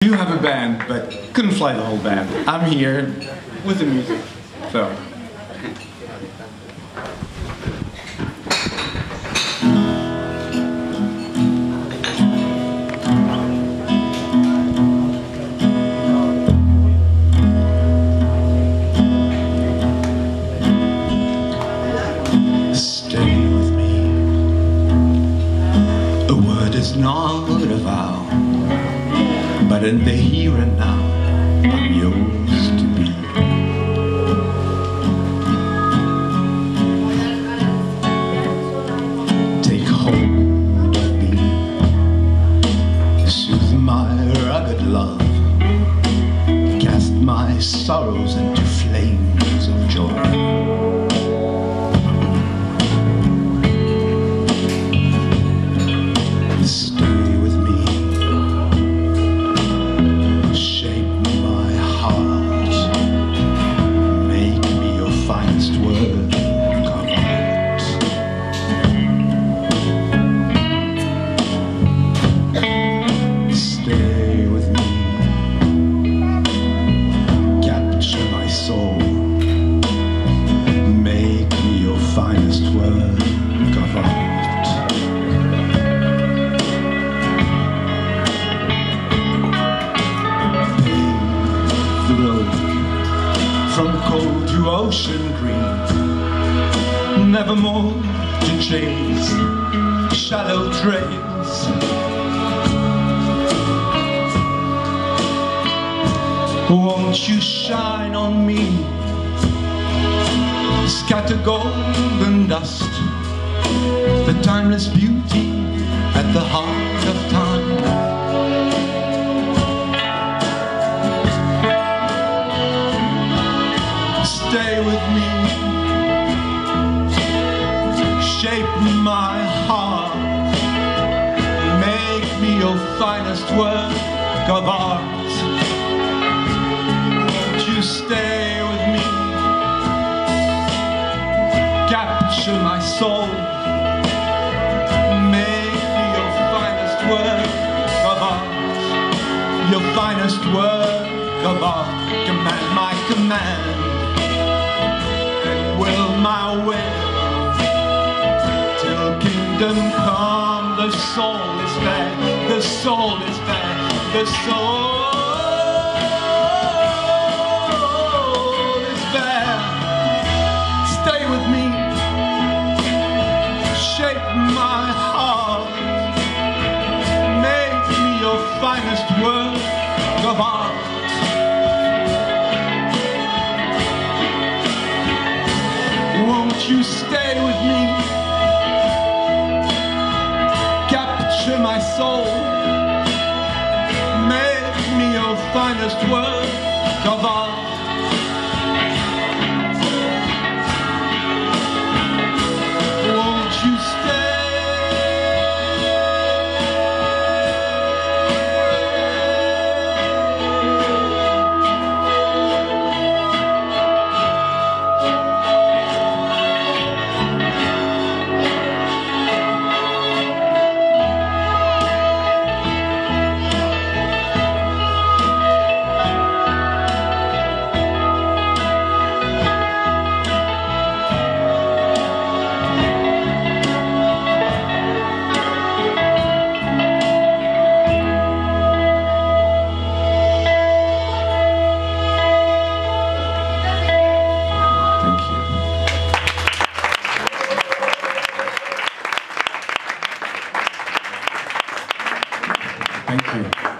do have a band, but couldn't fly the whole band. I'm here with the music, so. Stay with me. A word is not a vow, but in the here and now, I'm yours to be. Take hold of me, soothe my rugged love, cast my sorrows into flames of joy. Finest work of art. Pave the road from cold to ocean green, nevermore to chase shallow trails. Won't you shine on me? Scatter golden dust, the timeless beauty at the heart of time. Stay with me, shape my heart, make me your finest work of art. Won't you stay with me? Capture my soul, make me your finest work of art, your finest work of art. Command my command, and will my will, till kingdom come. The soul is there, the soul is there, the soul is there. Stay with me, shape my heart, make me your finest work of art. Won't you stay with me? Capture my soul, make me your finest work of art. Thank you.